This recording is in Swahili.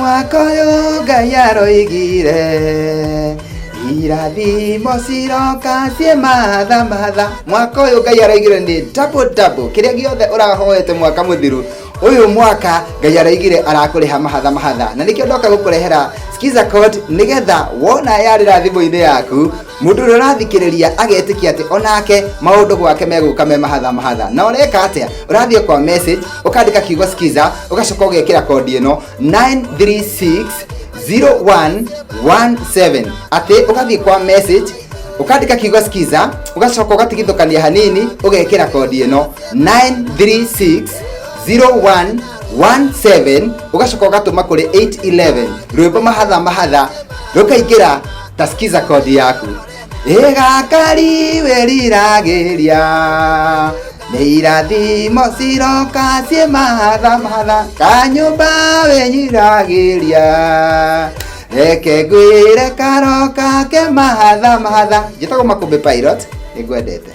mwaka uyu Ngai aroigire irathimo ciroka cie mahatha mahatha. Mwaka uyu Ngai aroigire ni double kiria giothe urahoete mwaka muthiru uyu mwaka Ngai aroigire arakuriha mahatha mahatha. Na nikio ndoka gukurehera Skiza code nigetha wona yarira thimu-ini yaku mundu urathikiriria agetikia ati onake maundu gwake meguka me mahatha mahatha. Na ureka atia? Urathie kwa message ukandika kiugo Skiza ugacoka ugekira code ino 9360117 ati ugathie kwa message ukandika kiugo Skiza ugacoka ugatigithukania hanini ugekira code ino 9360117 ugacoka ugatuma kuri 811 rwimbo mahatha mahatha rukaingira ta Skiza code yaku. Igakari weriragiria neirathimo ciroka cie mahatha mahatha kanyumba wenyiragiria reke ngwire karoka ke mahatha mahatha. Njĩtagwo Makũmbĩ Pilot, nĩngwendete.